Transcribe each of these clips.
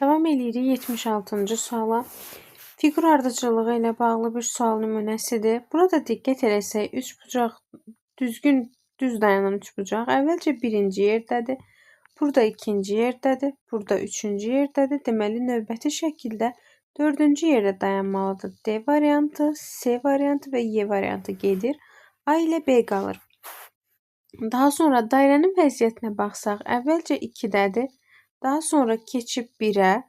Davam edirik 76-cı suala. Fiqur ardıcıllığı ilə bağlı bir sual nümunəsidir. Burada diqqət etsək, üçbucaq düz dayanan üçbucaq əvvəlcə birinci yerdədir. Burada ikinci yerdədir. Burada üçüncü yerdədir. Deməli, növbəti şəkildə dördüncü yerdə dayanmalıdır. D variantı, C variantı və Y variantı gedir. A ilə B qalır. Daha sonra dairənin vəziyyətinə baxsaq, əvvəlcə 2-dədir. Daha sonra keçib 1-ə,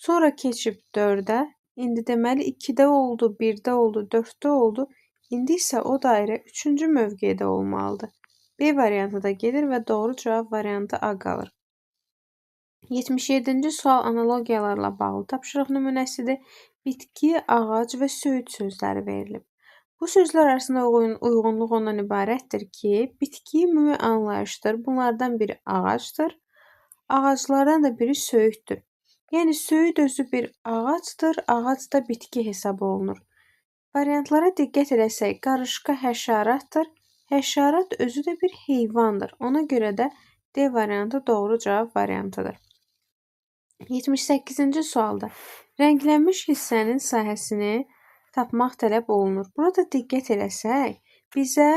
sonra keçib 4-ə. İndi deməli 2-də oldu, 1-də oldu, 4-də oldu. İndi isə o dairə 3-cü mövqedə olmalıdır. B variantı da gedir və doğru cavab variantı A qalır. 77-ci sual analogiyalarla bağlı tapşırıq nümunəsidir. Bitki, ağac və söyüd sözləri verilib. Bu sözlər arasında uyğunluq ondan ibarətdir ki, bitki ümumi anlayışdır. Bunlardan biri ağacdır. Ağaclardan da biri söyüddür. Yəni, söyüd özü bir ağacdır, ağac da bitki hesab olunur. Variantlara diqqət edəsək, qarışqa həşəratdır. Həşərat özü də bir heyvandır. Ona görə də D variantı doğru cavab variantıdır. 78-ci sualda rənglənmiş hissənin sahəsini tapmaq tələb olunur. Burada diqqət edəsək, bizə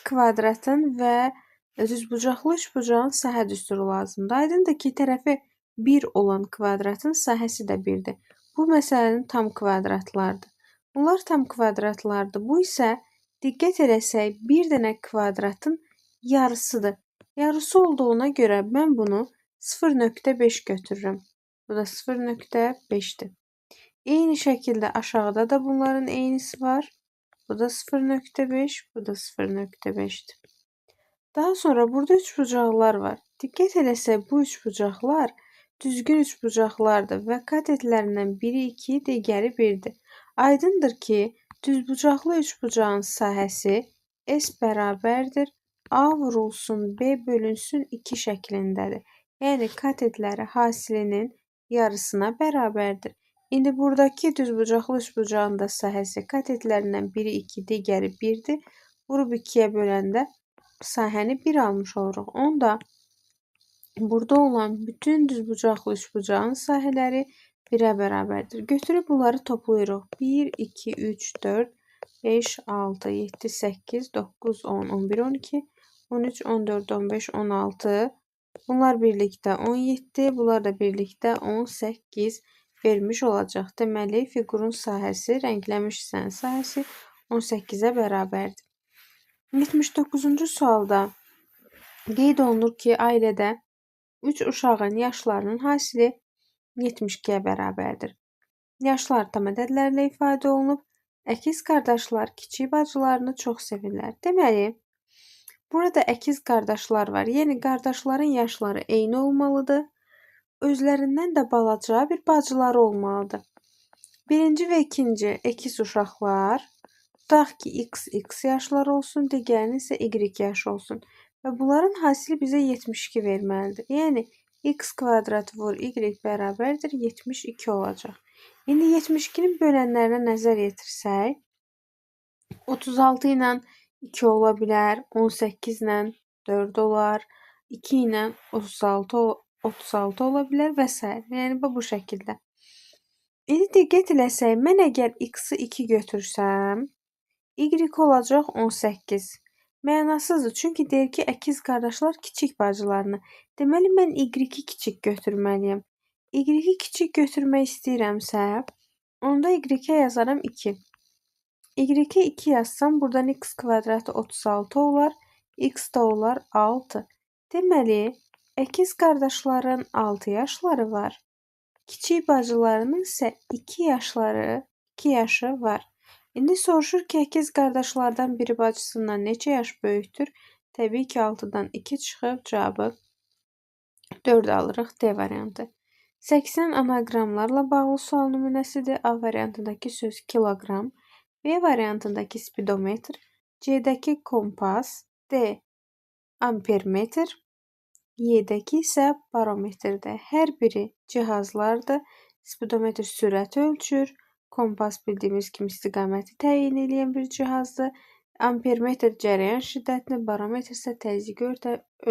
kvadratın və düzbucaqlı üçbucağın sahə düsturu lazımdır. Aydındır ki, tərəfi 1 olan kvadratın sahəsi də 1-dir. Bu məsələnin tam kvadratlardır. Bunlar tam kvadratlardır. Bu isə diqqət edəsək, bir dənə kvadratın yarısıdır. Yarısı olduğuna görə mən bunu 0,5 götürürəm. Bu da 0,5-dir. Eyni şəkildə aşağıda da bunların eynisi var. Bu da 0,5, bu da 0,5-dir. Daha sonra burada üçbucaqlar var. Diqqət edəsək, bu üçbucaqlar düzgün üçbucaqlardır və katetlərindən biri 2, digəri 1-dir. Aydındır ki, düzbucaqlı üçbucağın sahəsi S bərabərdir. A vurulsun B bölünsün 2 şəklindədir. Yəni, katetləri hasilinin yarısına bərabərdir. İndi buradakı düzbucaqlı üçbucağın da sahəsi katetlərindən biri 2, digəri 1-dir. Vurub 2-yə böləndə sahəni 1 almış oluruq. Onda burada olan bütün düzbucaqlı üçbucağın sahələri 1-ə bərabərdir. Götürüb bunları toplayırıq. 1, 2, 3, 4, 5, 6, 7, 8, 9, 10, 11, 12, 13, 14, 15, 16. Bunlar birlikdə 17, bunlar da birlikdə 18 vermiş olacaq. Deməli, fiqurun sahəsi, rənglənmiş hissənin sahəsi 18-ə bərabərdir. 79-cu sualda qeyd olunur ki, ailədə 3 uşağın yaşlarının hasili 72-yə bərabərdir. Yaşlar tam ədədlərlə ifadə olunub. Əkiz qardaşlar kiçik bacılarını çox sevirlər. Deməli, burada əkiz qardaşlar var. Yəni, qardaşların yaşları eyni olmalıdır. Özlərindən də balaca bir bacıları olmalıdır. Birinci və ikinci əkiz uşaqlar, tutaq ki, x yaşlar olsun, digərinin isə y yaşı olsun. Və bunların hasili bizə 72 verməlidir. Yəni, x kvadrat vur y bərabərdir 72 olacaq. İndi 72-nin bölənlərinə nəzər yetirsək, 36 ilə 2 ola bilər, 18 ilə 4 olar, 2 ilə 36 ola bilər və s. Yəni, bu şəkildə. İndi diqqət eləsək, mən əgər x-i 2 götürsəm, y olacaq 18. Mənasızdır, çünki deyir ki, əkiz qardaşlar kiçik bacılarını. Deməli, mən y-i kiçik götürməliyəm. Y-i kiçik götürmək istəyirəmsə, onda y-ə yazaram 2. Y-ə 2 yazsam, buradan x kvadratı 36 olar, x da olar 6. Deməli, əkiz qardaşların 6 yaşları var. Kiçik bacılarının isə 2 yaşı var. İndi soruşur ki, əkiz qardaşlardan biri bacısından neçə yaş böyükdür? Təbii ki, 6-dan 2 çıxıb cavabı 4 alırıq. D variantı. 80 anaqramlarla bağlı sual nümunəsidir. A variantındakı söz kiloqram, B variantındakı spidometr, C-dəki kompas, D ampermetr, Y-dəki isə barometrdir. Hər biri cihazlardır. Spidometr sürəti ölçür. Kompas bildiyimiz kimi istiqaməti təyin edən bir cihazdır. Ampermetr cərəyan şiddətini, barometr isə təzyiqi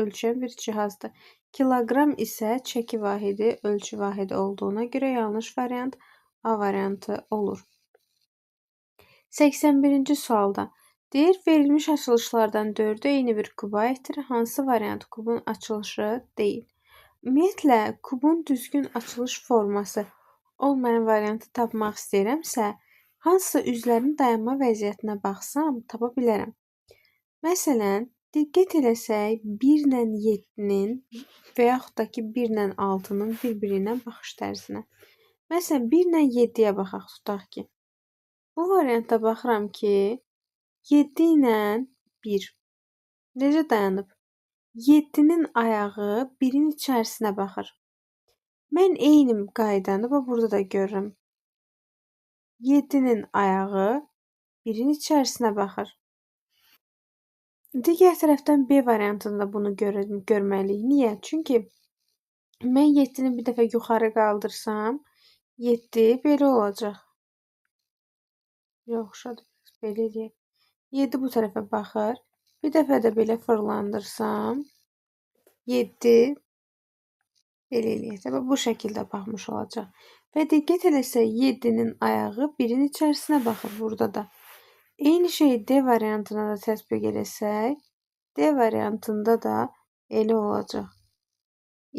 ölçən bir cihazdır. Kiloqram isə çəki vahidi, ölçü vahidi olduğuna görə yanlış variant A variantı olur. 81-ci sualda deyir, verilmiş açılışlardan 4'ü eyni bir kuba aiddir. Hansı variant kubun açılışı deyil? Ümumiyyətlə, kubun düzgün açılış forması olmayan variantı tapmaq istəyirəmsə, hansısa üzlərin dayanma vəziyyətinə baxsam, tapa bilərəm. Məsələn, diqqət eləsək, 1 ilə 7-nin və yaxud da ki, 1 ilə 6-nın bir-biri ilə baxış tərzinə. Məsələn, 1 ilə 7-yə baxaq, tutaq ki. Bu variantda baxıram ki, 7 ilə 1 necə dayanıb? 7-nin ayağı 1-in içərisinə baxır. Mən eyni qaydanı burada da görürəm. 7-nin ayağı 1-in içərisinə baxır. Digər tərəfdən B variantında bunu görməliyik. Niyə? Çünki mən 7-ni bir dəfə yuxarı qaldırsam, 7 belə olacaq. Yoxşadır. Belə eləyək. 7 bu tərəfə baxır. Bir dəfə də belə fırlandırsam, 7 belə eləyək. Bu şəkildə baxmış olacaq. Və diqqət eləsək, 7-nin ayağı 1-in içərisinə baxır burada da. Eyni şeyi D variantına da tətbiq eləsək, D variantında da elə olacaq.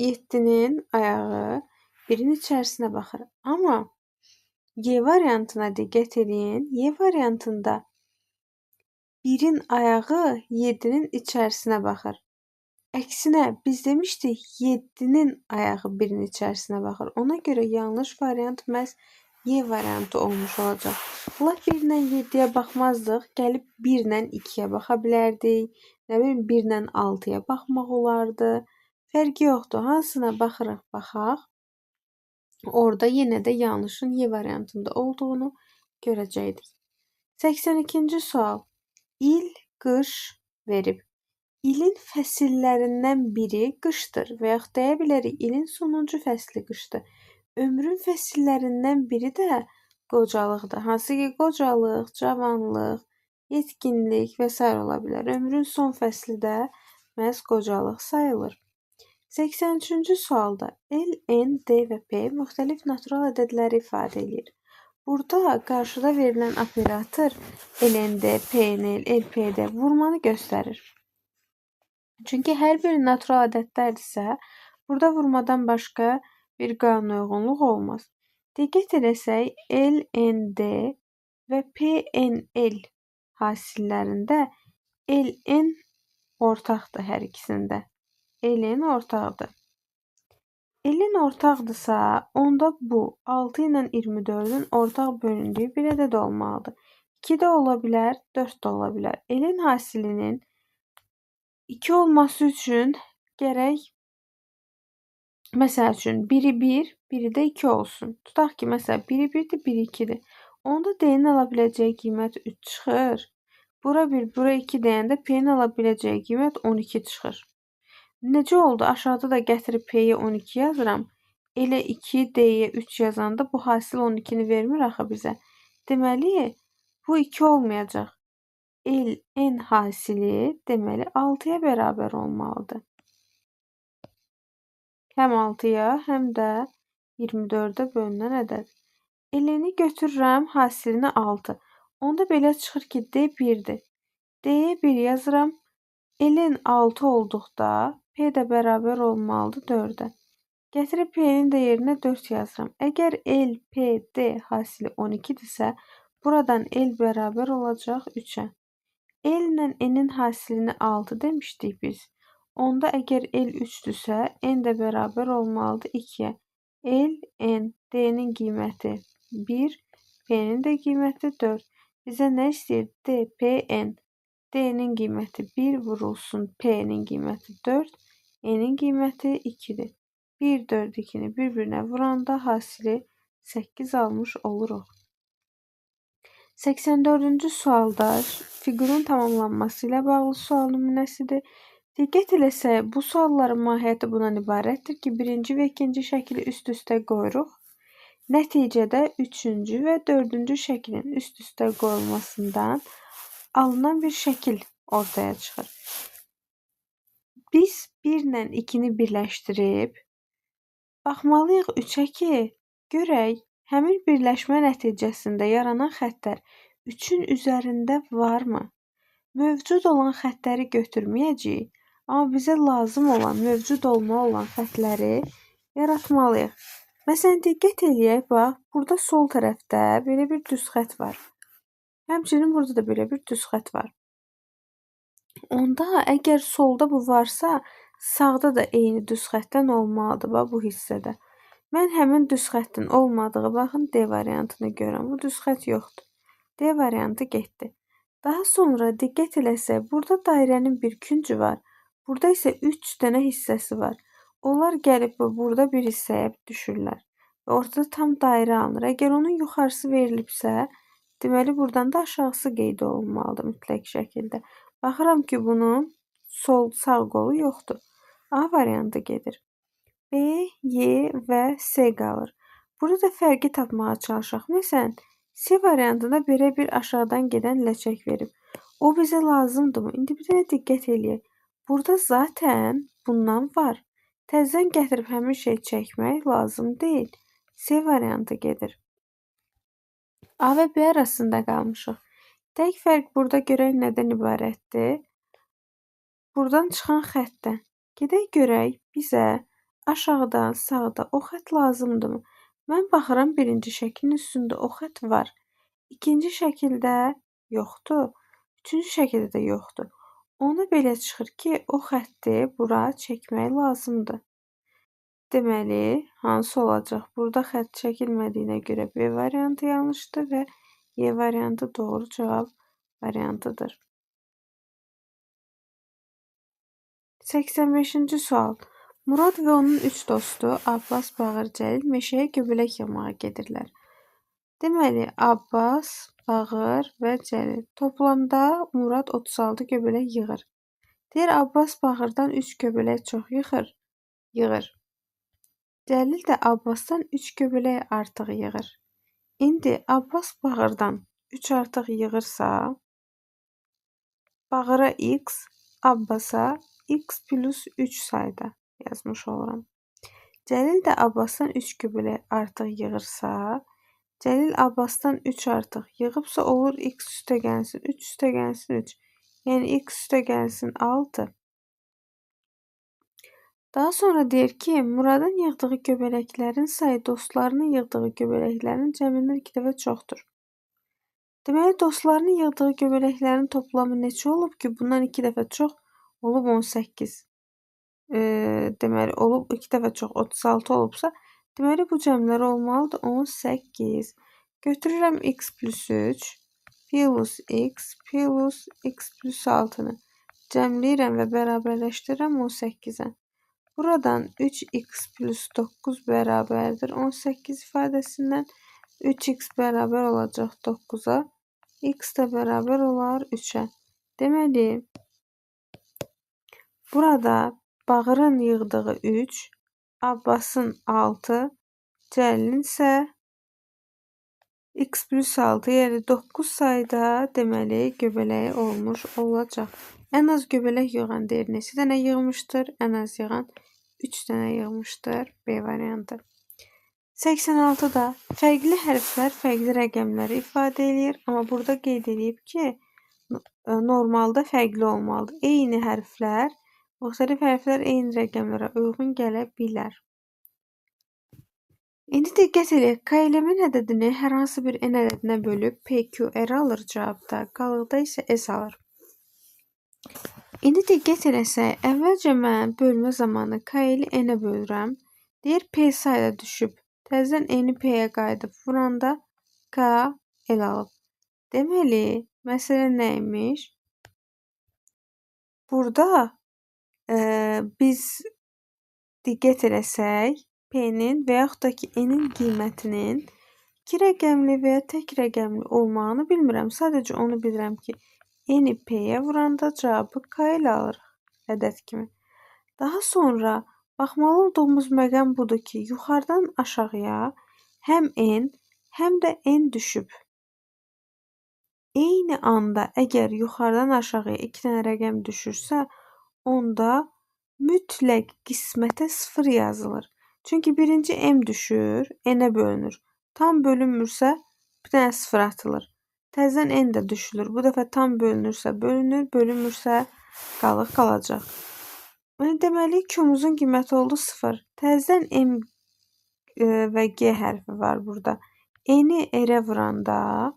7-nin ayağı 1-in içərisinə baxır. Amma Y variantına diqqət eləyin. Y variantında 1-in ayağı 7-nin içərisinə baxır. Əksinə, biz demişdik 7-nin ayağı 1-in içərisinə baxır. Ona görə yanlış variant məhz Y variantı olmuş olacaq. Lap 1 ilə 7-yə baxmazdıq. Gəlib 1 ilə 2-yə baxa bilərdik. Nə bilim 1 ilə 6-ya baxmaq olardı. Fərqi yoxdur. Hansına baxırıq, baxaq. Orada yenə də yanlışın Y variantında olduğunu görəcəkdik. 82-ci sual. İl, qış verib. İlin fəsillərindən biri qışdır və yaxud deyə bilərik ilin sonuncu fəsli qışdır. Ömrün fəsillərindən biri də qocalıqdır. Hansı ki, qocalıq, cavanlıq, yetkinlik və s. ola bilər. Ömrün son fəsli də məhz qocalıq sayılır. 83-cü sualda L, N, D və P müxtəlif natural ədədləri ifadə edir. Burada qarşıda verilən operator LND, PNL, LPD vurmanı göstərir. Çünki hər biri natural ədədlərdirsə, burada vurmadan başqa bir qanunauyğunluq olmaz. Diqqət eləsək, LND və PNL hasillərində LN ortaqdır hər ikisində. LN ortaqdır. LN ortaqdırsa, onda bu 6 ilə 24-ün ortaq bölündüyü bir ədəd olmalıdır. 2 də ola bilər, 4 də ola bilər. LN hasilinin 2 olması üçün gərək, məsəl üçün, biri 1, biri də 2 olsun. Tutaq ki, məsələn, biri 1-dir, biri 2-dir. Onda D-nin ala biləcəyi qiymət 3 çıxır. Bura 1, bura 2 deyəndə P-nin ala biləcəyi qiymət 12 çıxır. Necə oldu? Aşağıda da gətirib P-yə 12 yazıram. Elə 2, D-yə 3 yazanda bu hasil 12-ni vermir axı bizə. Deməli, bu 2 olmayacaq. N hasili deməli 6-ya bərabər olmalıdır. Həm 6-ya, həm də 24-ə bölünən ədəd. L-ni götürürəm, hasilini 6. Onda belə çıxır ki, D 1-dir. D-yə 1 yazıram. L-n 6 olduqda P də bərabər olmalıdır 4-ə. Gətirib P-nin də yerinə 4 yazıram. Əgər L, P, D hasili 12-dirsə, buradan L bərabər olacaq 3-ə. L ilə N-in hasilini 6 demişdik biz. Onda əgər L 3-dürsə, N də bərabər olmalıdır 2-yə. L, N, D-nin qiyməti 1, P-nin də qiyməti 4. Bizə nə istəyir? D, P, N. D-nin qiyməti 1 vurulsun, P-nin qiyməti 4, N-in qiyməti 2-dir. 1, 4, 2-ni bir-birinə vuranda hasili 8 almış oluruq. 84-cü sualda fiqurun tamamlanması ilə bağlı sual nümunəsidir. Diqqət eləsək, bu sualların mahiyyəti bundan ibarətdir ki, birinci və ikinci şəkli üst-üstə qoyuruq. Nəticədə üçüncü və dördüncü şəklin üst-üstə qoyulmasından alınan bir şəkil ortaya çıxır. Biz 1 ilə 2-ni birləşdirib baxmalıyıq 3-ə ki, görək həmin birləşmə nəticəsində yaranan xəttlər 3-ün üzərində varmı? Mövcud olan xəttləri götürməyəcəyik, amma bizə lazım olan, mövcud olmalı olan xəttləri yaratmalıyıq. Məsələn, diqqət eləyək, bax, burada sol tərəfdə belə bir düz xətt var. Həmçinin burada da belə bir düz xətt var. Onda əgər solda bu varsa, sağda da eyni düz xəttdən olmalıdır bax bu hissədə. Mən həmin düz xəttin olmadığı, baxın D variantını görürəm. Bu düz xətt yoxdur. D variantı getdi. Daha sonra diqqət eləsək, burada dairənin bir küncü var. Burada isə 3 dənə hissəsi var. Onlar gəlib burada bir hissəyə düşürlər. Və ortada tam dairə alınır. Əgər onun yuxarısı verilibsə, deməli buradan da aşağısı qeyd olunmalıdır mütləq şəkildə. Baxıram ki, bunun sağ qolu yoxdur. A variantı gedir. B, Y və S qalır. Burada fərqi tapmağa çalışaq. Məsələn, C variantında belə bir aşağıdan gedən ləçək verib. O bizə lazımdırmı? İndi bir dənə diqqət eləyək. Burada zaten bundan var. Təzədən gətirib həmin şey çəkmək lazım deyil. C variantı gedir. A və B arasında qalmışıq. Tək fərq burada görək nədən ibarətdir? Buradan çıxan xəttdən. Gedək görək bizə aşağıdan, sağda o xətt lazımdırmı? Mən baxıram birinci şəklin üstündə o xətt var. İkinci şəkildə yoxdur. Üçüncü şəkildə də yoxdur. Ona belə çıxır ki, o xətti bura çəkmək lazımdır. Deməli, hansı olacaq? Burada xətt çəkilmədiyinə görə B variantı yanlışdır və Y variantı doğru cavab variantıdır. 85-ci sual. Murad və onun 3 dostu Abbas, Bağır, Cəlil meşəyə göbələk yığmağa gedirlər. Deməli, Abbas, Bağır və Cəlil. Toplamda Murad 36 göbələk yığır. Deyir, Abbas Bağırdan 3 göbələk çox yığır. Cəlil də Abbasdan 3 göbələk artıq yığır. İndi Abbas Bağırdan 3 artıq yığırsa, Bağıra X, Abbasa X plus 3 sayda yazmış oluram. Cəlil də Abbasdan 3 göbələk artıq yığırsa, Cəlil Abbasdan 3 artıq yığıbsa olur X üstə gəlsin 3 üstə gəlsin 3. Yəni X üstə gəlsin 6. Daha sonra deyir ki, Muradın yığdığı göbələklərin sayı dostlarının yığdığı göbələklərin cəmindən 2 dəfə çoxdur. Deməli, dostlarının yığdığı göbələklərin toplamı neçə olub ki, bundan 2 dəfə çox olub 18. Deməli, olub 2 dəfə çox 36 olubsa, deməli, bu cəmləri olmalıdır 18. Götürürəm X plus 3 plus X plus X plus 6-nı. Cəmləyirəm və bərabərləşdirirəm 18-ə. Buradan 3x plus 9 bərabərdir 18 ifadəsindən 3x bərabər olacaq 9-a, x də bərabər olar 3-ə. Deməli, burada Bağırın yığdığı 3, Abbasın 6, Cəlilin isə x plus 6, yəni 9 sayda deməli göbələyi olmuş olacaq. Ən az göbələk yığan deyir neçə dənə yığmışdır? Ən az yığan 3 dənə yığmışdır. B variantı. 86-da fərqli hərflər fərqli rəqəmləri ifadə edir. Amma burada qeyd edib ki, normalda fərqli olmalıdır. Eyni hərflər, müxtəlif hərflər eyni rəqəmlərə uyğun gələ bilər. İndi diqqət edək. K element ədədini hər hansı bir n ədədinə bölüb PQR alır cavabda. Qalıqda isə S alır. İndi diqqət eləsək, əvvəlcə mən bölmə zamanı K-li N-ə bölürəm. Deyir, P sayda düşüb. Təzədən N-i P-yə qayıdıb vuranda K el alıb. Deməli, məsələ nə imiş? Burada biz diqqət eləsək, P-nin və yaxud da ki, N-in qiymətinin 2 rəqəmli və ya tək rəqəmli olmağını bilmirəm. Sadəcə onu bilirəm ki, N-i P-yə vuranda cavabı K ilə alırıq ədəd kimi. Daha sonra baxmalı olduğumuz məqam budur ki, yuxarıdan aşağıya həm N, həm də N düşüb. Eyni anda əgər yuxarıdan aşağıya 2 dənə rəqəm düşürsə, onda mütləq qismətə 0 yazılır. Çünki birinci m düşür, n-ə bölünür. Tam bölünmürsə bir dənə 0 atılır. Təzədən n də düşülür. Bu dəfə tam bölünürsə bölünür, bölünmürsə qalacaq. Deməli, Q-muzun qiyməti oldu 0. Təzədən m və g hərfi var burada. N-i r-ə vuranda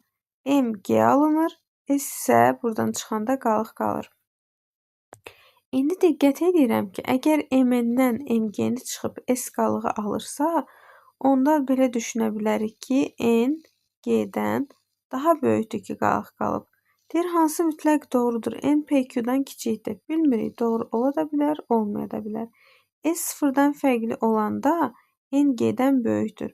m g alınır, s isə buradan çıxanda qalır. İndi diqqət edirəm ki, əgər m-dən mg-ni çıxıb s qalığı alırsa, onda belə düşünə bilərik ki, n g-dən daha böyükdür ki, qalıq qalıb. Deyir, hansı mütləq doğrudur? N PQ-dan kiçikdir. Bilmirik, doğru ola da bilər, olmaya da bilər. S sıfırdan fərqli olanda N G-dən böyükdür.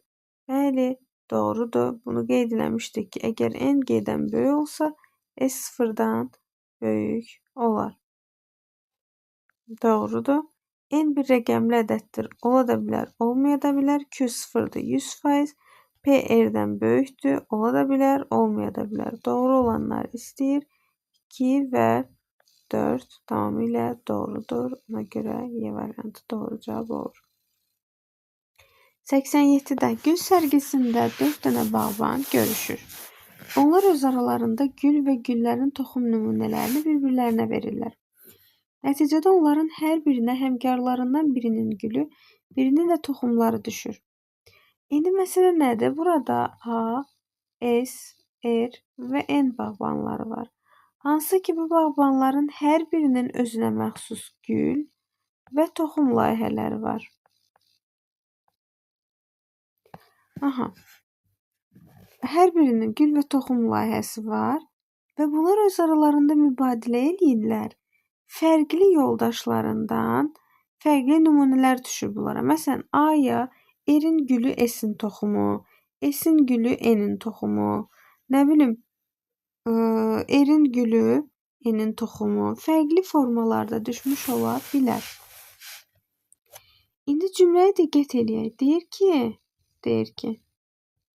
Bəli, doğrudur. Bunu qeyd eləmişdik ki, əgər N G-dən böyük olsa, S sıfırdan böyük olar. Doğrudur. N bir rəqəmli ədəddir. Ola da bilər, olmaya da bilər. Q sıfırdır, 100%. P R-dən böyükdür. Ola da bilər, olmaya da bilər. Doğru olanlar istəyir. 2 və 4 tamamilə doğrudur. Ona görə Y variantı doğru cavab olur. 87-də gül sərgisində 4 dənə bağban görüşür. Onlar öz aralarında gül və güllərin toxum nümunələrini bir-birlərinə verirlər. Nəticədə onların hər birinə həmkarlarından birinin gülü, birinin də toxumları düşür. İndi məsələ nədir? Burada A, S, R və N bağbanları var. Hansı ki bu bağbanların hər birinin özünə məxsus gül və toxum layihələri var. Hər birinin gül və toxum layihəsi var və bunlar öz aralarında mübadilə edirlər. Fərqli yoldaşlarından fərqli nümunələr düşür bunlara. Məsələn, A-ya R-in gülü S-in toxumu, S-in gülü N-in toxumu, nə bilim, R-in gülü N-in toxumu fərqli formalarda düşmüş ola bilər. İndi cümləyə diqqət eləyək. Deyir ki,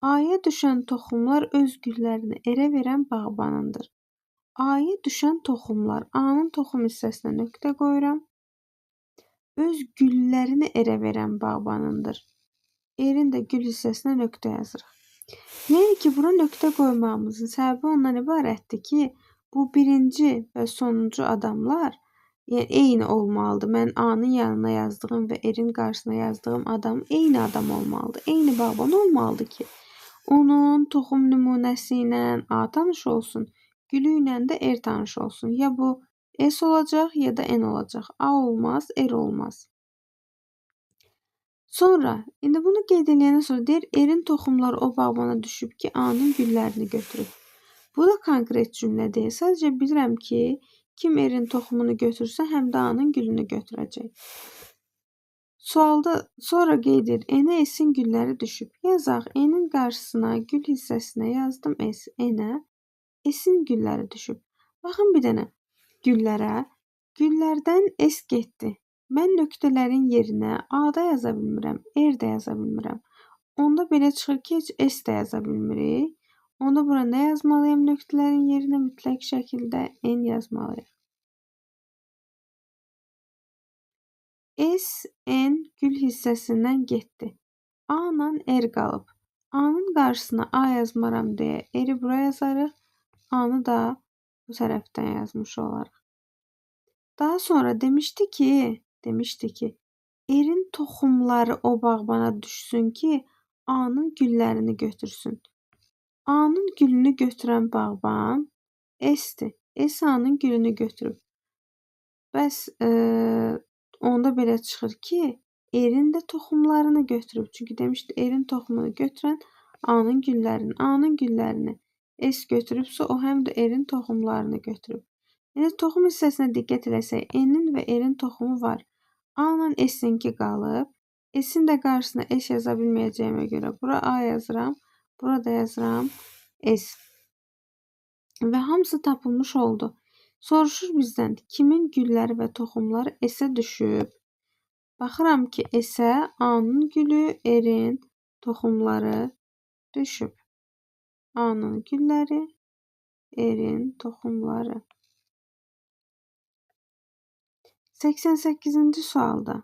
A-ya düşən toxumlar öz güllərini R-ə verən bağbanındır. A-ya düşən toxumlar A-nın toxum hissəsinə nöqtə qoyuram. Öz güllərini R-ə verən bağbanındır. R-in də gül hissəsinə nöqtə yazırıq. Yəni ki, bura nöqtə qoymağımızın səbəbi ondan ibarətdir ki, bu birinci və sonuncu adamlar eyni olmalıdır. Mən A-nın yanına yazdığım və R-in qarşısına yazdığım adam eyni adam olmalıdır. Eyni bağban olmalıdır ki, onun toxum nümunəsi ilə A tanış olsun, gülü ilə də R tanış olsun. Ya bu S olacaq, ya da N olacaq. A olmaz, R olmaz. Sonra, indi bunu qeyd edəndən sonra deyir, R-in toxumları o bağbana düşüb ki, A-nın güllərini götürüb. Bu da konkret cümlə deyil. Sadəcə bilirəm ki, kim R-in toxumunu götürsə, həm də A-nın gülünü götürəcək. Sualda sonra qeyd edir, N-ə S-in gülləri düşüb. Yazaq, N-in qarşısına gül hissəsinə yazdım S, N-ə S-in gülləri düşüb. Baxın bir dənə güllərə. Güllərdən S getdi. Mən nöqtələrin yerinə A-da yaza bilmirəm, R-də yaza bilmirəm. Onda belə çıxır ki, heç S də yaza bilmirik. Onda bura nə yazmalıyam? Nöqtələrin yerinə mütləq şəkildə N yazmalıyam. S, N gül hissəsindən getdi. A-la R qalıb. A-nın qarşısına A yazmaram deyə R-i bura yazarıq. A-nı da bu tərəfdən yazmış olarıq. Daha sonra demişdi ki, R-in toxumları o bağbana düşsün ki, A-nın güllərini götürsün. A-nın gülünü götürən bağban S-dir. S A-nın gülünü götürüb. Bəs onda belə çıxır ki, R-in də toxumlarını götürüb. Çünki demişdi, R-in toxumunu götürən A-nın güllərini. A-nın güllərini S götürübsə, o həm də R-in toxumlarını götürüb. Yəni, toxum hissəsinə diqqət eləsək, N-in və R-in toxumu var. A-la S-inki qalıb. S-in də qarşısına S yaza bilməyəcəyimə görə bura A yazıram. Burada yazıram S. Və hamısı tapılmış oldu. Soruşur bizdən, kimin gülləri və toxumları S-ə düşüb? Baxıram ki, S-ə A-nın gülü, R-in toxumları düşüb. A-nın gülləri Erin toxumları. 88-ci sualda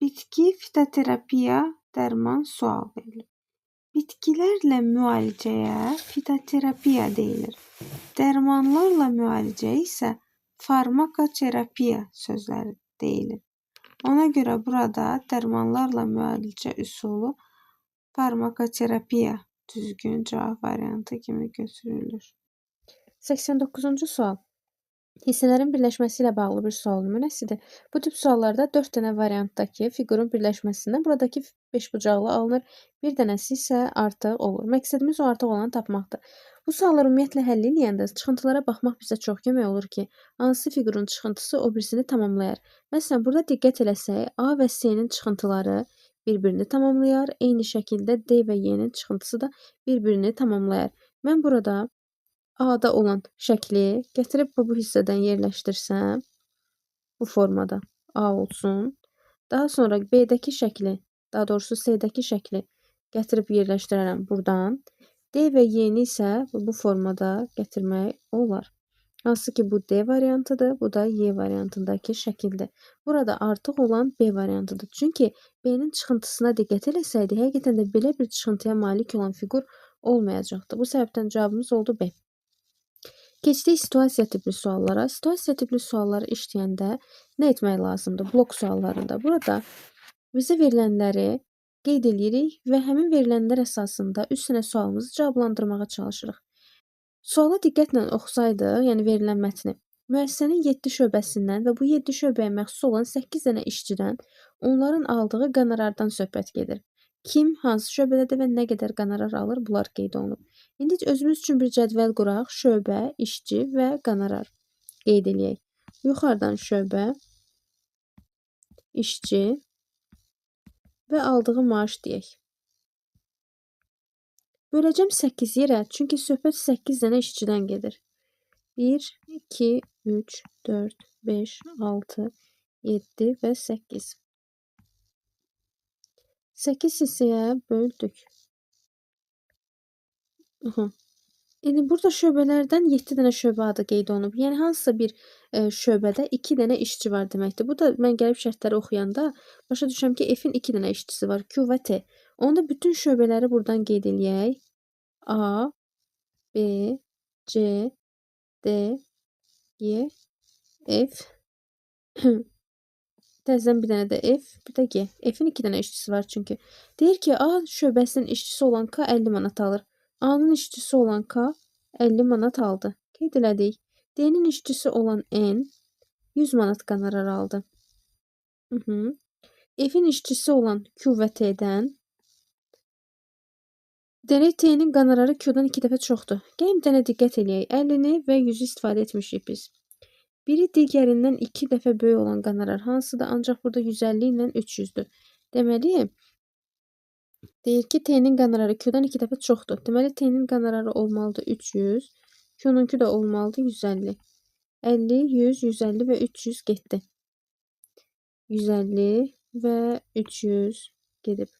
bitki fitoterapiya dərman sual verilir. Bitkilərlə müalicəyə fitoterapiya deyilir. Dərmanlarla müalicə isə farmakoterapiya sözləri deyilir. Ona görə burada dərmanlarla müalicə üsulu farmakoterapiya düzgün cavab variantı kimi götürülür. 89-cu sual. Hissələrin birləşməsi ilə bağlı bir sual nümunəsidir. Bu tip suallarda 4 dənə variantdakı fiqurun birləşməsindən buradakı 5 bucaqlı alınır, bir dənəsi isə artıq olur. Məqsədimiz o artıq olanı tapmaqdır. Bu sualları ümumiyyətlə həll edəndə çıxıntılara baxmaq bizə çox kömək olur ki, hansı fiqurun çıxıntısı o birisini tamamlayar. Məsələn, burada diqqət eləsək, A və C-nin çıxıntıları bir-birini tamamlayar, eyni şəkildə D və Y-nin çıxıntısı da bir-birini tamamlayar. Mən burada A-da olan şəkli gətirib bu hissədən yerləşdirsəm, bu formada A olsun. Daha sonra B-dəki şəkli, daha doğrusu C-dəki şəkli gətirib yerləşdirərəm buradan. D və Y-ni isə bu formada gətirmək olar. Hansı ki, bu D variantıdır, bu da Y variantındakı şəkildir. Burada artıq olan B variantıdır. Çünki B-nin çıxıntısına diqqət eləsəydik, həqiqətən də belə bir çıxıntıya malik olan fiqur olmayacaqdır. Bu səbəbdən cavabımız oldu B. Keçdik situasiya tipli suallara. Situasiya tipli sualları işləyəndə nə etmək lazımdır? Blok suallarında. Burada bizə verilənləri qeyd edirik və həmin verilənlər əsasında 3 dənə sualımızı cavablandırmağa çalışırıq. Suala diqqətlə oxusaydıq, yəni verilən mətni, müəssisənin 7 şöbəsindən və bu 7 şöbəyə məxsus olan 8 dənə işçidən onların aldığı qonorardan söhbət gedir. Kim, hansı şöbədədir və nə qədər qonorar alır, bunlar qeyd olunub. İndi özümüz üçün bir cədvəl quraq. Şöbə, işçi və qonorar qeyd edək. Yuxarıdan şöbə, işçi və aldığı maaş deyək. Böləcəm 8 yerə, çünki söhbət 8 dənə işçidən gedir. 1, 2, 3, 4, 5, 6, 7 və 8. 8 hissəyə böldük. İndi burada şöbələrdən 7 dənə şöbə adı qeyd olunub. Yəni hansısa bir şöbədə 2 dənə işçi var deməkdir. Bu da mən gəlib şərtləri oxuyanda başa düşürəm ki, F-in 2 dənə işçisi var, Q və T. Onda bütün şöbələri buradan qeyd eləyək. A, B, C, D, E, F. Təzədən bir dənə də F, bir də G. F-in 2 dənə işçisi var çünki. Deyir ki, A şöbəsinin işçisi olan K 50 manat alır. A-nın işçisi olan K 50 manat aldı. Qeyd elədik. D-nin işçisi olan N 100 manat qonorar aldı. F-in işçisi olan Q və T-dən demək T-nin qonorarı Q-dan 2 dəfə çoxdur. Gəlin bir dənə diqqət eləyək. 50-ni və 100-ü istifadə etmişik biz. Biri digərindən 2 dəfə böyük olan qonorar hansıdır? Ancaq burada 150 ilə 300-dür. Deməli, deyir ki, T-nin qonorarı Q-dan 2 dəfə çoxdur. Deməli, T-nin qonorarı olmalıdır 300, Q-nunki də olmalıdır 150. 50, 100, 150 və 300 getdi. 150 və 300 gedib.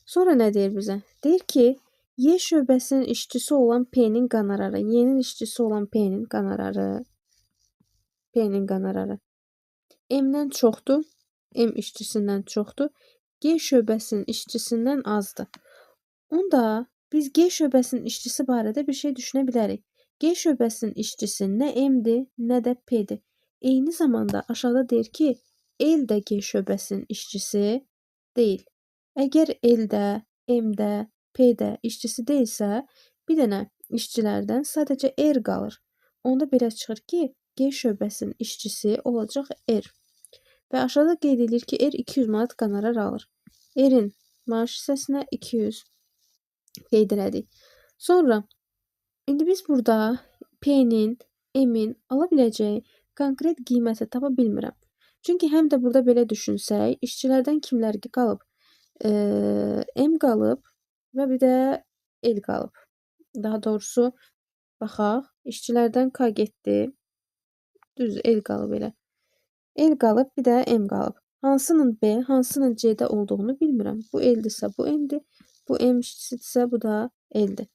Sonra nə deyir bizə? Deyir ki, Y şöbəsinin işçisi olan P-nin qonorarı, Y-nin işçisi olan P-nin qonorarı M-dən çoxdur, M işçisindən çoxdur, G şöbəsinin işçisindən azdır. Onda biz G şöbəsinin işçisi barədə bir şey düşünə bilərik. G şöbəsinin işçisi nə M-dir, nə də P-dir. Eyni zamanda aşağıda deyir ki, L də G şöbəsinin işçisi deyil. Əgər L-də, M-də, P-də işçisi deyilsə, bir dənə işçilərdən sadəcə R qalır. Onda belə çıxır ki, G şöbəsinin işçisi olacaq R. Və aşağıda qeyd edilir ki, R 200 manat qonorar alır. R-in maaş hissəsinə 200 qeyd elədik. Sonra, indi biz burada P-nin, M-in ala biləcəyi konkret qiyməti tapa bilmirəm. Çünki həm də burada belə düşünsək, işçilərdən kimlər qalıb? M qalıb və bir də L qalıb. Daha doğrusu, baxaq, işçilərdən K getdi. Düz, L qalıb elə. L qalıb, bir də M qalıb. Hansının B, hansının C-də olduğunu bilmirəm. Bu L-dirsə, bu M-dir. Bu M işçisidirsə, bu da L-dir.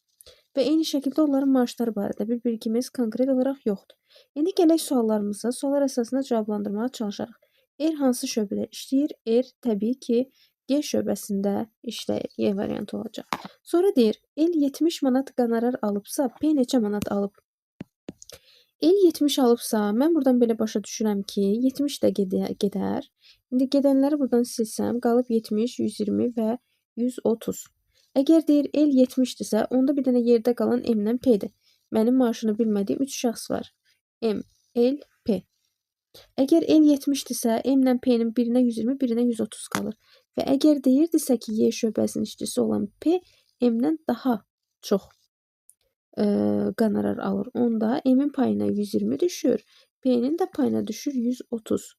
və eyni şəkildə onların maaşları barədə bir bilgimiz konkret olaraq yoxdur. İndi gələk suallarımıza, suallar əsasında cavablandırmağa çalışarıq. R hansı şöbədə işləyir? R təbii ki, G şöbəsində işləyir. Y variantı olacaq. Sonra deyir, L 70 manat qonorar alıbsa, P neçə manat alıb? L 70 alıbsa, mən buradan belə başa düşürəm ki, 70 də gedər. İndi gedənləri buradan silsəm, qalıb 70, 120 və 130. Əgər deyir L 70-dirsə, onda bir dənə yerdə qalan M-lə P-dir. Mənim maaşını bilmədiyim 3 şəxs var. M, L, P. Əgər L 70-dirsə, M-lə P-nin birinə 120, birinə 130 qalır. Və əgər deyirdisə ki, Y şöbəsinin işçisi olan P, M-dən daha çox qonorar alır. Onda M-in payına 120 düşür, P-nin də payına düşür 130.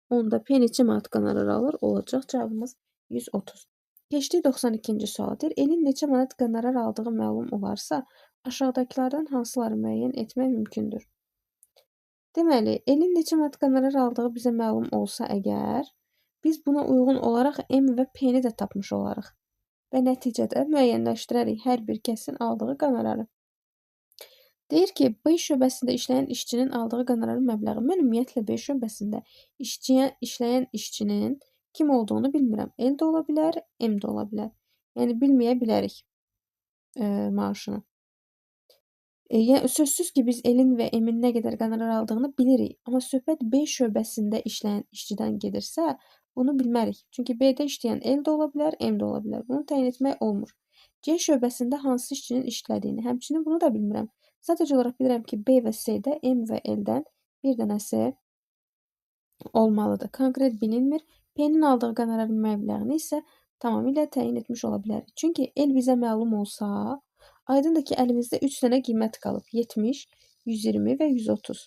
Onda P neçə manat qonorar alır? Olacaq cavabımız 130. Keçdik 92-ci suala. Deyir, L-in neçə manat qonorar aldığı məlum olarsa, aşağıdakılardan hansıları müəyyən etmək mümkündür? Deməli, L-in neçə manat qonorar aldığı bizə məlum olsa əgər, biz buna uyğun olaraq M və P-ni də tapmış olarıq. Və nəticədə müəyyənləşdirərik hər bir kəsin aldığı qonorarı. Deyir ki, B şöbəsində işləyən işçinin aldığı qonorarın məbləği. Mən ümumiyyətlə B şöbəsində işləyən işçinin kim olduğunu bilmirəm. L də ola bilər, M də ola bilər. Yəni bilməyə bilərik maaşını. Yəni sözsüz ki, biz L-in və M-in nə qədər qonorar aldığını bilirik. Amma söhbət B şöbəsində işləyən işçidən gedirsə, bunu bilmərik. Çünki B-də işləyən L də ola bilər, M də ola bilər. Bunu təyin etmək olmur. C şöbəsində hansı işçinin işlədiyini, həmçinin bunu da bilmirəm. Sadəcə olaraq bilirəm ki, B və C-də M və L-dən bir dənəsi olmalıdır. Konkret bilinmir. P-nin aldığı qonorarın məbləğini isə tamamilə təyin etmiş ola bilərik. Çünki L bizə məlum olsa, aydındır ki, əlimizdə 3 dənə qiymət qalıb. 70, 120 və 130.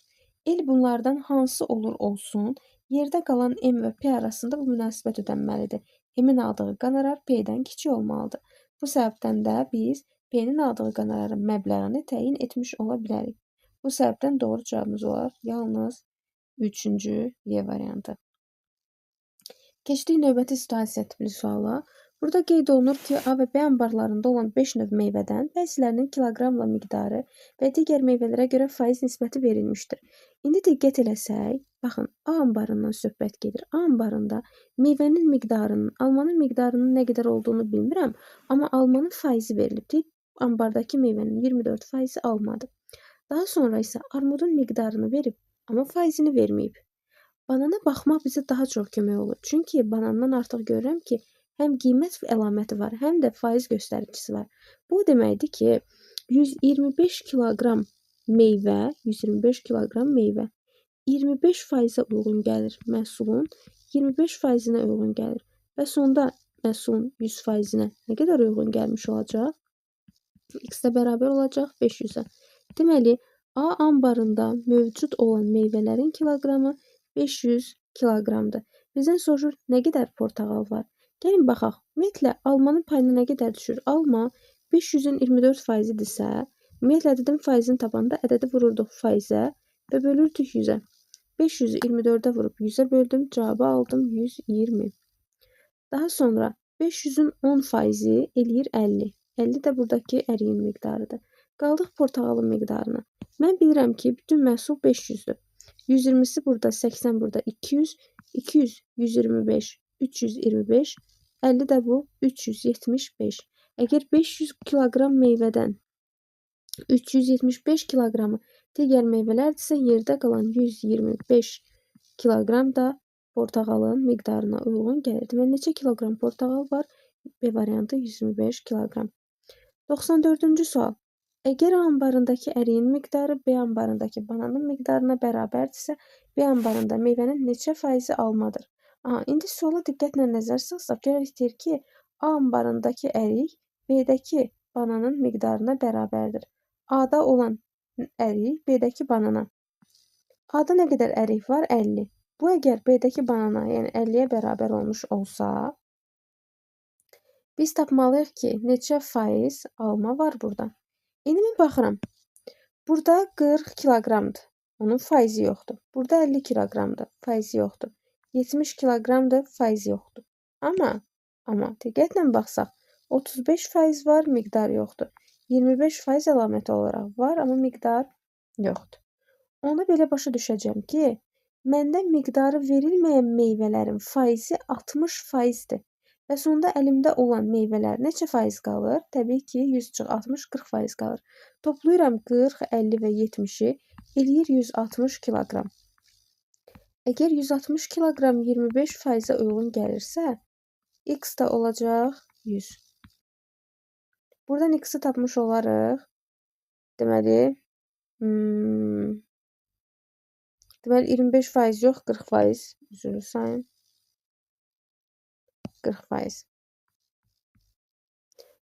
L bunlardan hansı olur olsun, yerdə qalan M və P arasında bu münasibət ödənməlidir. M-in aldığı qonorar P-dən kiçik olmalıdır. Bu səbəbdən də biz P-nin aldığı qonorarın məbləğini təyin etmiş ola bilərik. Bu səbəbdən doğru cavabımız olar yalnız 3-cü Y variantı. Keçdik növbəti situasiya tipli suala. Burada qeyd olunur ki, A və B anbarlarında olan 5 növ meyvədən bəzilərinin kiloqramla miqdarı və digər meyvələrə görə faiz nisbəti verilmişdir. İndi diqqət eləsək, baxın, A anbarından söhbət gedir. A anbarında meyvənin miqdarının, almanın miqdarının nə qədər olduğunu bilmirəm, amma almanın faizi verilibdir. Ambardakı meyvənin 24% almadır. Daha sonra isə armudun miqdarını verib, amma faizini verməyib. Banana baxmaq bizə daha çox kömək olur. Çünki banandan artıq görürəm ki, həm qiymət əlaməti var, həm də faiz göstəricisi var. Bu deməkdir ki, 125 kiloqram meyvə 25%-ə uyğun gəlir məhsulun, 25%-ə uyğun gəlir. Və sonda məhsulun 100%-ə nə qədər uyğun gəlmiş olacaq? X-də bərabər olacaq 500-ə. Deməli, A anbarında mövcud olan meyvələrin kiloqramı 500 kiloqramdır. Bizdən soruşur, nə qədər portağal var? Gəlin baxaq. Ümumiyyətlə, almanın payına nə qədər düşür? Alma 500-ün 24%-dirsə, ümumiyyətlə, ədədin faizini tapanda ədədi vururduq faizə və bölürdük 100-ə. 500-ü 24-ə vurub 100-ə böldüm, cavabı aldım 120. Daha sonra 500-ün 10%-i eləyir 50. 50 də buradakı əriyin miqdarıdır. Qaldıq portağalın miqdarına. Mən bilirəm ki, bütün məhsul 500-dür. 120-si burada, 80 burada, 200, 200, 125, 325, 50 də bu 375. Əgər 500 kiloqram meyvədən 375 kiloqramı digər meyvələrdirsə, yerdə qalan 125 kiloqram da portağalın miqdarına uyğun gəlir. Deməli, neçə kiloqram portağal var? B variantı 125 kiloqram. 94-cü sual. Əgər A anbarındakı əriyin miqdarı B anbarındakı bananın miqdarına bərabərdirsə, B anbarında meyvənin neçə faizi almadır? İndi suala diqqətlə nəzər salsaq, görərik deyir ki, A anbarındakı ərik B-dəki bananın miqdarına bərabərdir. A-da olan ərik B-dəki banana. A-da nə qədər ərik var? 50. Bu əgər B-dəki banana, yəni 50-yə bərabər olmuş olsa, biz tapmalıyıq ki, neçə faiz alma var burada. İndi mən baxıram. Burada 40 kiloqramdır. Onun faizi yoxdur. Burada 50 kiloqramdır. Faizi yoxdur. 70 kiloqramdır. Faizi yoxdur. Amma diqqətlə baxsaq, 35% var, miqdar yoxdur. 25% əlaməti olaraq var, amma miqdar yoxdur. Onda belə başa düşəcəm ki, məndə miqdarı verilməyən meyvələrin faizi 60%-dir. Və sonda əlimdə olan meyvələr neçə faiz qalır? Təbii ki, 100 çıx 60, 40% qalır. Toplayıram 40, 50 və 70-i, eləyir 160 kiloqram. Əgər 160 kiloqram 25%-ə uyğun gəlirsə, x da olacaq 100. Buradan x-i tapmış olarıq. Deməli, 25% yox, 40%. Üzrlü sayın. 40%.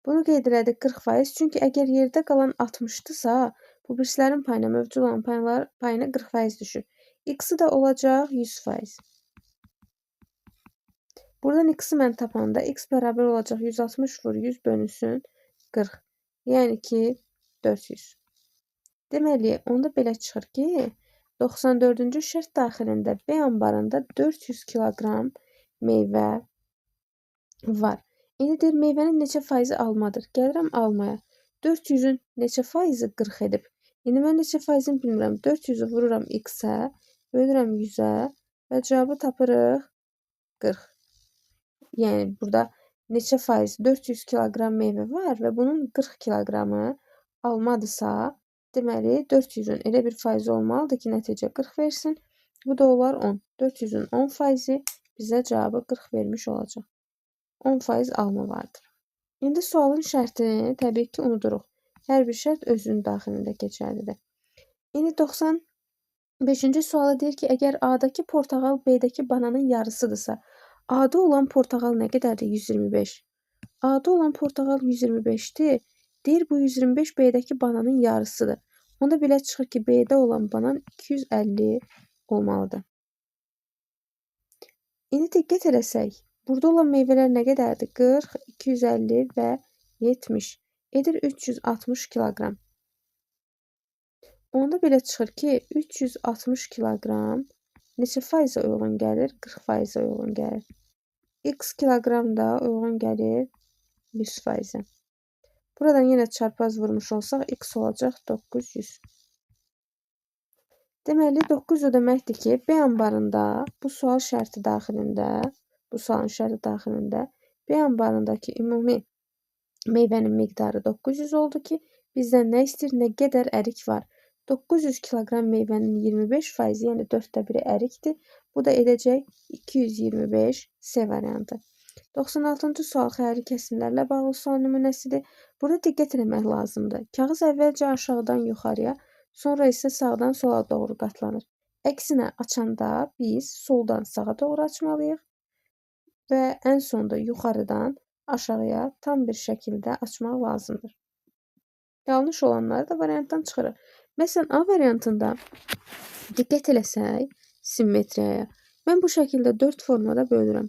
Bunu qeyd elədik 40%. Çünki əgər yerdə qalan 60-dırsa, bu birislərin payına mövcud olan payına 40% düşür. X-i də olacaq 100%. Buradan x-i mən tapanda x bərabər olacaq 160 vur 100 bölünsün 40. Yəni ki, 400. Deməli, onda belə çıxır ki, 94-cü şərt daxilində B anbarında 400 kiloqram meyvə var. İndi deyir, meyvənin neçə faizi almadır? Gəlirəm almaya. 400-ün neçə faizi 40 edib? İndi mən neçə faizini bilmirəm. 400-ü vururam x-ə, bölürəm 100-ə və cavabı tapırıq 40. Yəni, burada neçə faiz? 400 kiloqram meyvə var və bunun 40 kiloqramı almadırsa, deməli, 400-ün elə bir faizi olmalıdır ki, nəticə 40 versin. Bu da olar 10. 400-ün 10 faizi bizə cavabı 40 vermiş olacaq. 10% alma vardır. İndi sualın şərtini təbii ki, unuduruq. Hər bir şərt özünün daxilində keçərlidir. İndi 95-ci suala deyir ki, əgər A-dakı portağal B-dəki bananın yarısıdırsa, A-da olan portağal nə qədərdir? 125. A-da olan portağal 125-dir. Deyir, bu 125 B-dəki bananın yarısıdır. Onda belə çıxır ki, B-də olan banan 250 olmalıdır. İndi diqqət eləsək, burada olan meyvələr nə qədərdir? 40, 250 və 70. Edir 360 kiloqram. Onda belə çıxır ki, 360 kiloqram neçə faizə uyğun gəlir? 40%-ə uyğun gəlir. X kiloqram da uyğun gəlir 100%-ə. Buradan yenə çarpaz vurmuş olsaq, x olacaq 900. Deməli, 900 o deməkdir ki, B anbarında bu sual şərti daxilində, bu sualın şərti daxilində B anbarındakı ümumi meyvənin miqdarı 900 oldu ki, bizdən nə istəyir, nə qədər ərik var. 900 kiloqram meyvənin 25%, yəni 4/1-i ərikdir. Bu da edəcək 225 C variantı. 96-cı sual xəyali kəsimlərlə bağlı sual nümunəsidir. Burada diqqət etmək lazımdır. Kağız əvvəlcə aşağıdan yuxarıya, sonra isə sağdan sola doğru qatlanır. Əksinə açanda biz soldan sağa doğru açmalıyıq və ən sonda yuxarıdan aşağıya tam bir şəkildə açmaq lazımdır. Yanlış olanları da variantdan çıxırıq. Məsələn, A variantında diqqət eləsək simmetriyaya. Mən bu şəkildə 4 formada bölürəm.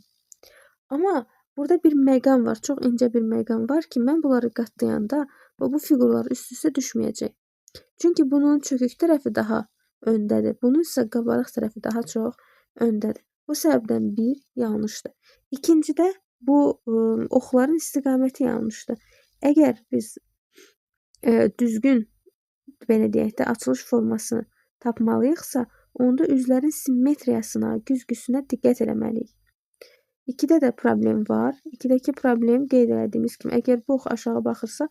Amma burada bir məqam var, çox incə bir məqam var ki, mən bunları qatlayanda bu fiqurlar üst-üstə düşməyəcək. Çünki bunun çökük tərəfi daha öndədir. Bunun isə qabarıq tərəfi daha çox öndədir. Bu səbəbdən bir yanlışdır. İkincidə bu oxların istiqaməti yanlışdır. Əgər biz düzgün belə deyək də açılış formasını tapmalıyıqsa, onda üzlərin simmetriyasına, güzgüsünə diqqət eləməliyik. 2-də də problem var. 2-dəki problem qeyd etdiyimiz kimi, əgər bu ox aşağı baxırsa,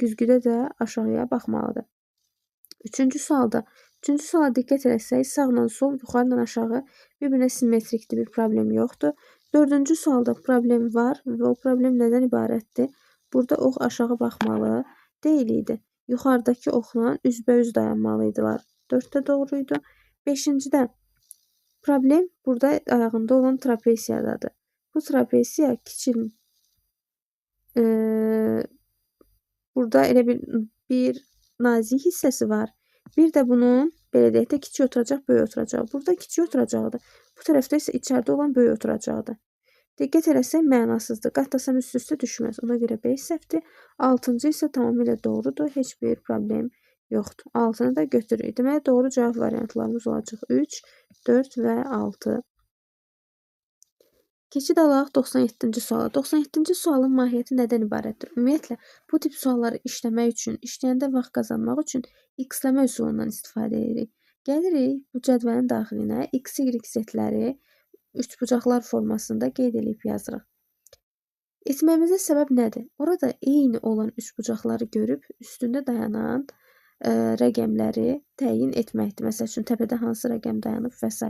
güzgüdə də aşağıya baxmalıdır. Üçüncü suala diqqət etsək, sağla sol, yuxarıdan aşağı bir-birinə simmetrikdir, bir problem yoxdur. Dördüncü sualda problem var və o problem nədən ibarətdir? Burada ox aşağı baxmalı deyil idi. Yuxarıdakı oxla üzbəüz dayanmalıydılar. 4də doğru idi. 5-cidə problem burada ayağında olan trapesiyadadır. Bu trapesiya kiçil burada elə bir nazik hissəsi var. Bir də bunun belə deyək də kiçik oturacaq, böyük oturacaq. Burada kiçik oturacaqdır. Bu tərəfdə isə içəridə olan böyük oturacaqdır. Diqqət eləsək mənasızdır. Qatlasam üst-üstə düşməz. Ona görə B səhvdir. 6-cı isə tamamilə doğrudur. Heç bir problem yoxdur. 6-nı da götürürük. Deməli, doğru cavab variantlarımız olacaq 3, 4 və 6. Keçid alaq 97-ci suala. 97-ci sualın mahiyyəti nədən ibarətdir? Ümumiyyətlə, bu tip sualları işləmək üçün, işləyəndə vaxt qazanmaq üçün x-ləmə üsulundan istifadə edirik. Gəlirik bu cədvəlin daxilinə x, y, z-ləri üçbucaqlar formasında qeyd edib yazırıq. Etməyimizə səbəb nədir? Orada eyni olan üçbucaqları görüb üstündə dayanan rəqəmləri təyin etməkdir. Məsəl üçün, təpədə hansı rəqəm dayanıb və s.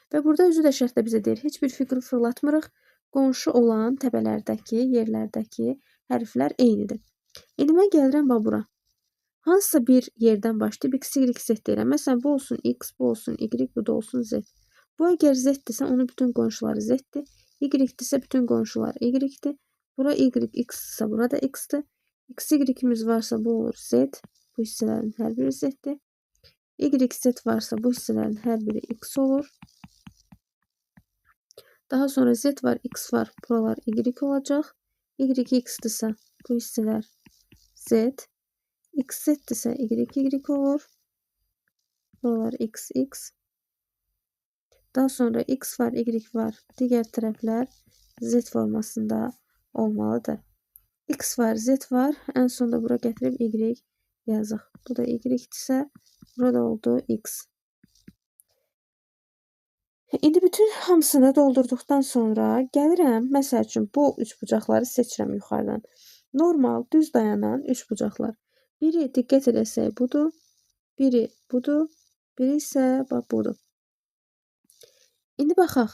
Və burada özü də şərtdə bizə deyir, heç bir fiqur fırlatmırıq, qonşu olan təpələrdəki, yerlərdəki hərflər eynidir. İndi mən gəlirəm bura. Hansısa bir yerdən başlayıb x, y, z deyirəm. Məsələn, bu olsun x, bu olsun y, bu da olsun z. Bu əgər z-dirsə, onun bütün qonşuları z-dir. Y-dirsə, bütün qonşuları y-dir. Bura y, x-dirsə, burada x-dir. X, y-imiz varsa, bu olur z. Bu hissələrin hər biri z-dir. Y, z varsa, bu hissələrin hər biri x olur. Daha sonra z var, x var. Buralar y olacaq. Y, x-dirsə, bu hissələr z. X, z-dirsə, y olur. Buralar x, x. Daha sonra x var, y var. Digər tərəflər z formasında olmalıdır. X var, z var. Ən sonda bura gətirib y yazıq. Bu da y-dirsə, burada oldu x. İndi bütün hamısını doldurduqdan sonra gəlirəm, məsəl üçün, bu üçbucaqları seçirəm yuxarıdan. Normal, düz dayanan üçbucaqlar. Biri, diqqət edəsək, budur. Biri budur. Biri isə budur. İndi baxaq.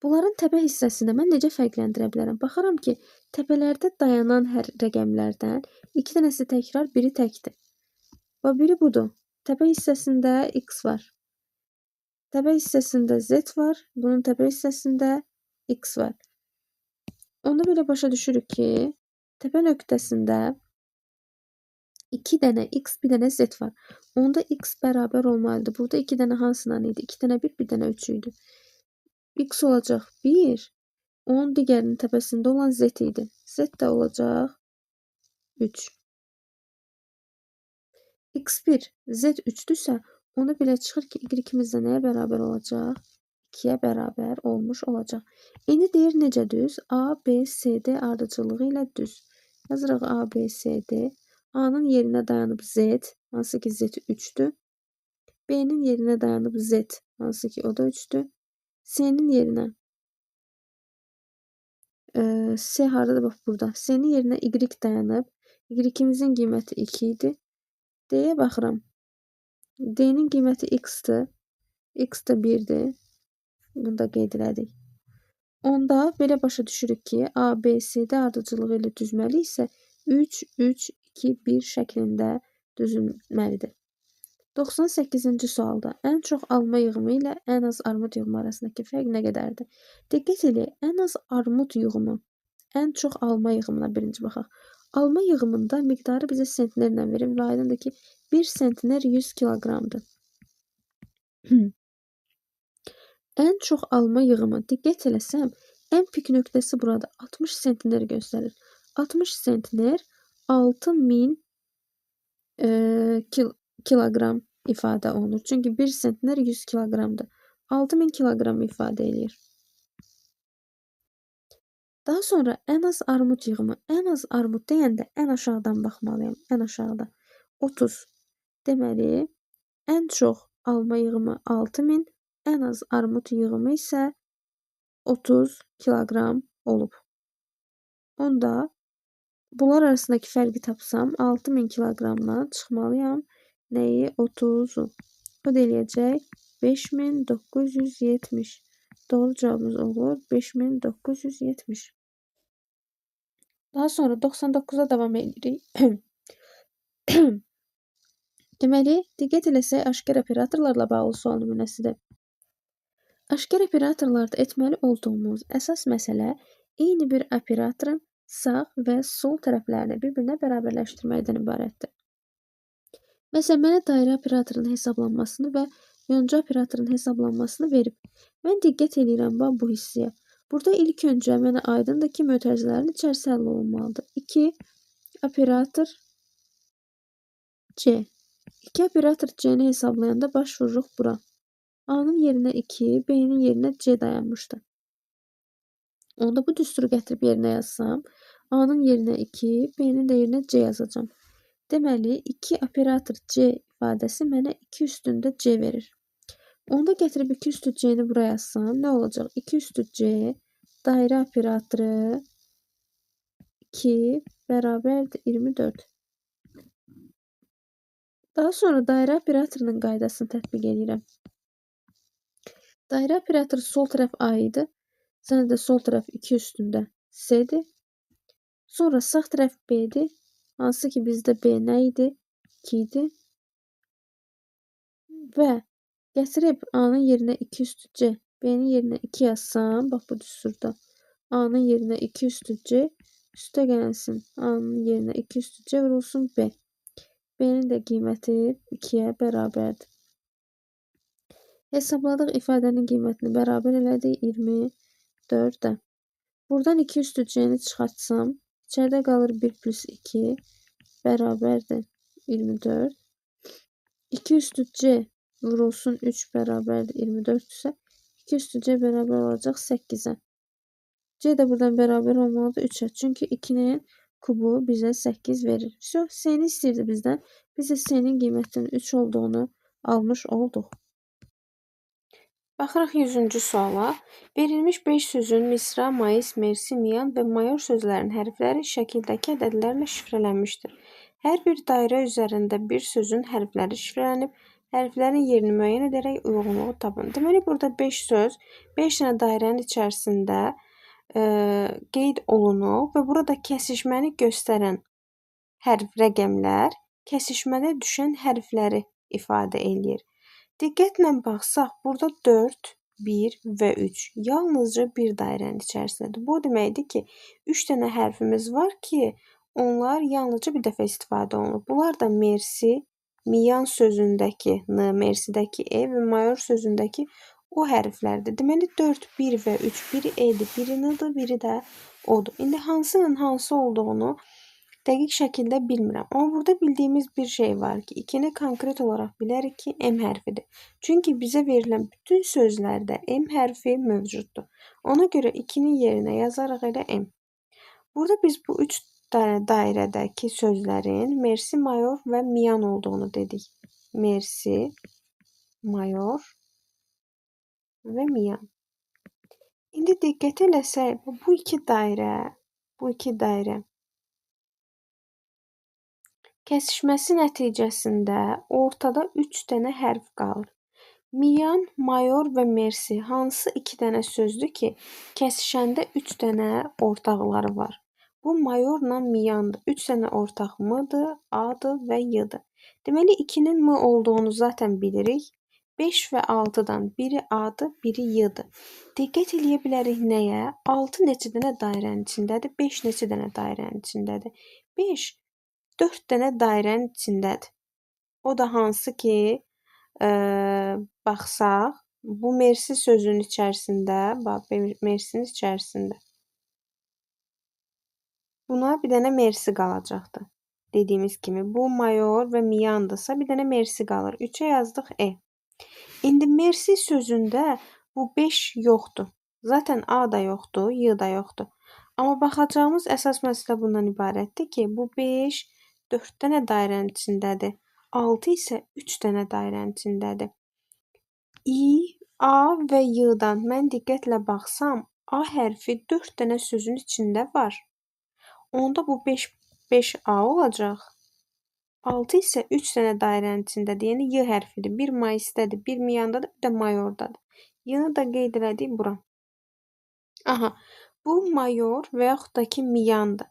Bunların təpə hissəsində mən necə fərqləndirə bilərəm? Baxaram ki, təpələrdə dayanan hər rəqəmlərdən 2 dənəsi təkrar, biri təkdir. Biri budur. Təpə hissəsində x var. Təpə hissəsində z var. Bunun təpə hissəsində x var. Onda belə başa düşürük ki, təpə nöqtəsində 2 dənə x, bir dənə z var. Onda x bərabər olmalıdır. Burada 2 dənə hansından idi? 2 dənə 1, bir dənə 3 idi. X olacaq 1, onun digərinin təpəsində olan z idi. Z də olacaq 3. X1, z 3-dürsə, onda belə çıxır ki, y-imiz də nəyə bərabər olacaq? 2-yə bərabər olmuş olacaq. İndi deyir necə düz? A, B, C, D ardıcıllığı ilə düz. Yazırıq A, B, C, D. A-nın yerinə dayanıb z, hansı ki z 3-dür. B-nin yerinə dayanıb z, hansı ki o da 3-dür. C-nin yerinə C haradadır? Bax, burada. C-nin yerinə y dayanıb. Y-imizin qiyməti 2 idi. D-yə baxıram. D-nin qiyməti x-dir. X da 1-dir. Bunu da qeyd elədik. Onda belə başa düşürük ki, A, B, C-D ardıcılığı ilə düzməli isə 3, 3, 2, 1 şəklində düzülməlidir. 98-ci sualda ən çox alma yığımı ilə ən az armud yığımı arasındakı fərq nə qədərdir? Diqqət edin, ən az armud yığımı, ən çox alma yığımına birinci baxaq. Alma yığımında miqdarı bizə sentnerlə verir və aydındır ki, 1 sentner 100 kiloqramdır. Ən çox alma yığımı, diqqət eləsəm, ən pik nöqtəsi burada 60 sentner göstərir. 60 sentner 6000 kiloqram ifadə olunur. Çünki 1 sentner 100 kiloqramdır. 6000 kiloqram ifadə edir. Daha sonra ən az armud yığımı. Ən az armud deyəndə ən aşağıdan baxmalıyam. Ən aşağıda 30. Deməli, ən çox alma yığımı 6000, ən az armud yığımı isə 30 kiloqram olub. Onda bunlar arasındakı fərqi tapsam 6000 kiloqramdan çıxmalıyam. Nəyi? 30'u. O da eləyəcək 5970. Doğru cavabımız olur 5970. Daha sonra 99'a devam edirik. Deməli, diqqət eləsək, aşkar operatorlarla bağlı sual nümunəsidir. Aşkar operatorlarda etməli olduğumuz əsas məsələ eyni bir operatorun sağ və sol tərəflərini bir-birinə bərabərləşdirməkdən ibarətdir. Məsələn, mənə dairə operatorunun hesablanmasını və yonca operatorunun hesablanmasını verib. Mən diqqət edirəm bu hissəyə. Burada ilk öncə mənə aydındır ki, mötərizələrin içərisi həll olunmalıdır. 2 operator C. 2 operator C-ni hesablayanda baş vururuq bura. A-nın yerinə 2, B-nin yerinə C dayanmışdı. Onda bu düsturu gətirib yerinə yazsam, A-nın yerinə 2, B-nin də yerinə C yazacağam. Deməli, 2 operator C ifadəsi mənə 2 üstündə C verir. Onda gətirib 2 üstü C-ni buraya yazsam, nə olacaq? 2 üstü C dairə operatoru 2 bərabərdir 24. Daha sonra dairə operatorunun qaydasını tətbiq edirəm. Dairə operatoru sol tərəf A idi. Sənə də sol tərəf 2 üstündə C-dir. Sonra sağ tərəf B-dir. Hansı ki bizdə B nə idi? 2 idi. Və gətirib A-nın yerinə 2 üstü C, B-nin yerinə 2 yazsam, bax bu düsturda A-nın yerinə 2 üstü C, üstə gəlsin. A-nın yerinə 2 üstü C vurulsun B. B-nin də qiyməti 2-yə bərabərdir. Hesabladıq ifadənin qiymətini bərabər elədik 24-də. Buradan 2 üstü C-ni çıxartsam, içəridə qalır 1 plus 2 bərabərdir 24. 2 üstü C vurulsun 3 bərabərdir 24-dürsə, 2 üstü C bərabər olacaq 8-ə. C də buradan bərabər olmalıdır 3-ə. Çünki 2-nin kubu bizə 8 verir. C-ni istəyirdi bizdən. Biz də C-nin qiymətinin 3 olduğunu almış olduq. Baxırıq 100-cü suala. Verilmiş 5 sözün misra, mayis, mersi, miyan və mayor sözlərinin hərfləri şəkildəki ədədlərlə şifrələnmişdir. Hər bir dairə üzərində bir sözün hərfləri şifrələnib, hərflərin yerini müəyyən edərək uyğunluğu tapın. Deməli, burada 5 söz 5 dənə dairənin içərisində qeyd olunub və burada kəsişməni göstərən rəqəmlər kəsişmədə düşən hərfləri ifadə eləyir. Diqqətlə baxsaq, burada 4, 1 və 3 yalnızca bir dairənin içərisindədir. Bu deməkdir ki, 3 dənə hərfimiz var ki, onlar yalnızca bir dəfə istifadə olunur. Bunlar da mersi, miyan sözündəki n, mersidəki e və mayor sözündəki o hərflərdir. Deməli, 4, 1 və 3 biri e'dir, biri n-dır, biri də o'dur. İndi hansının hansı olduğunu dəqiq şəkildə bilmirəm. Amma burada bildiyimiz bir şey var ki, 2-ni konkret olaraq bilərik ki, M hərfidir. Çünki bizə verilən bütün sözlərdə M hərfi mövcuddur. Ona görə 2-nin yerinə yazarıq elə M. Burada biz bu 3 dairədəki sözlərin mersi, mayor və miyan olduğunu dedik. Mersi, mayor və miyan. İndi diqqət eləsək, bu iki dairə kəsişməsi nəticəsində ortada 3 dənə hərf qalır. Miyan, mayor və mersi hansı 2 dənə sözdür ki, kəsişəndə 3 dənə ortaqları var. Bu mayorla miyandır. 3 dənə ortaq m-dır, a-dır və y-dır. Deməli, 2-nin m olduğunu zaten bilirik. 5 və 6-dan biri a-dır, biri y-dır. Diqqət eləyə bilərik nəyə? 6 neçə dənə dairənin içindədir, 5 neçə dənə dairənin içindədir. 5 4 dənə dairənin içindədir. O da hansı ki, baxsaq, bu mersi sözünün içərisində, bax, mersinin içərisində. Buna bir dənə mersi qalacaqdır. Dediyimiz kimi, bu mayor və miyandırsa, bir dənə mersi qalır. 3-ə yazdıq e. İndi mersi sözündə bu 5 yoxdur. Zaten a da yoxdur, y da yoxdur. Amma baxacağımız əsas məsələ bundan ibarətdir ki, bu 5 4 dənə dairənin içindədir. 6 isə 3 dənə dairənin içindədir. I, a və y-dan mən diqqətlə baxsam, a hərfi 4 dənə sözün içində var. Onda bu 5a olacaq. 6 isə 3 dənə dairənin içindədir. Yəni y hərfidir. Bir maisdədir, bir miyandadır, bir də mayordadır. Y-ni da qeyd elədik bura. Aha, bu mayor və yaxud da ki miyandır.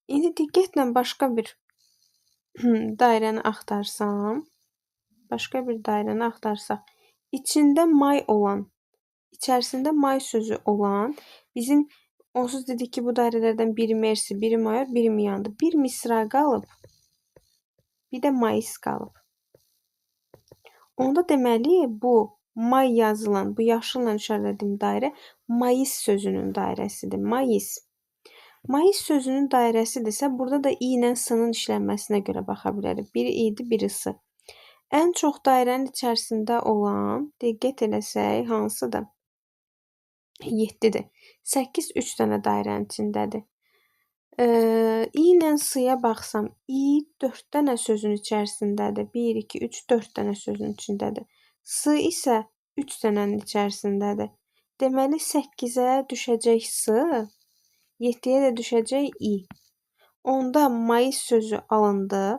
İndi diqqətlə başqa bir dairəni axtarsaq, içində may olan, içərisində may sözü olan, bizim onsuz dedik ki, bu dairələrdən biri mersi, biri mayor, biri miyandır. Bir misra qalıb, bir də mayis qalıb. Onda deməli, bu may yazılan, bu yaşılla işarələdiyim dairə mayis sözünün dairəsidir. Mayis. Mayis sözünün dairəsidirsə, burada da i ilə s-nın işlənməsinə görə baxa bilərik. Biri i-dir, biri s. Ən çox dairənin içərisində olan, diqqət eləsək, hansıdır? 7-dir. 8 3 dənə dairənin içindədir. İ ilə S-ya baxsam, İ 4 dənə sözün içərisindədir. 1 2 3 4 dənə sözün içindədir. S isə 3 dənənin içərisindədir. Deməli 8-ə düşəcək S, 7-yə də düşəcək İ. Onda mayıs sözü alındı.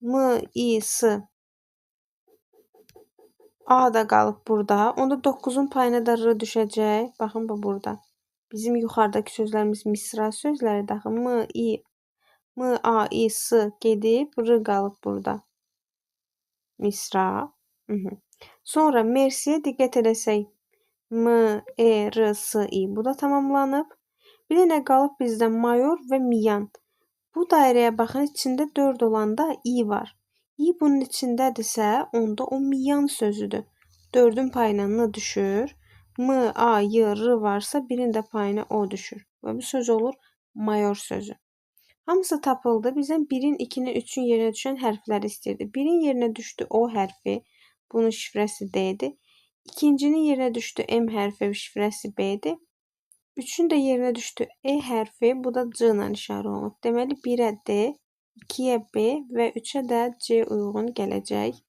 M, İ, S. A da qalıb burada. Onda 9-un payına da R düşəcək. Baxın bu burada. Bizim yuxarıdakı sözlərimiz misra sözləridir. Axı M, A, İ, S gedib, R qalıb burada. Misra. Sonra Mersiyə diqqət eləsək. M, E, R, S, İ. Bu da tamamlanıb. Bir dənə qalıb bizdə mayor və miyan. Bu dairəyə baxın, içində 4 olanda İ var. İ bunun içindədirsə, onda o miyan sözüdür. 4-ün payına N düşür. M, A, Y, R varsa birin də payına O düşür. Və bu söz olur mayor sözü. Hamısı tapıldı. Bizdən 1-in, 2-nin, 3-ün yerinə düşən hərfləri istəyirdi. 1-in yerinə düşdü O hərfi. Bunun şifrəsi D-dir. İkincinin yerinə düşdü M hərfi, şifrəsi B-dir. 3-ün də yerinə düşdü E hərfi. Bu da C ilə işarə olunub. Deməli 1-ə D, 2-yə B və 3-ə də C uyğun gələcək.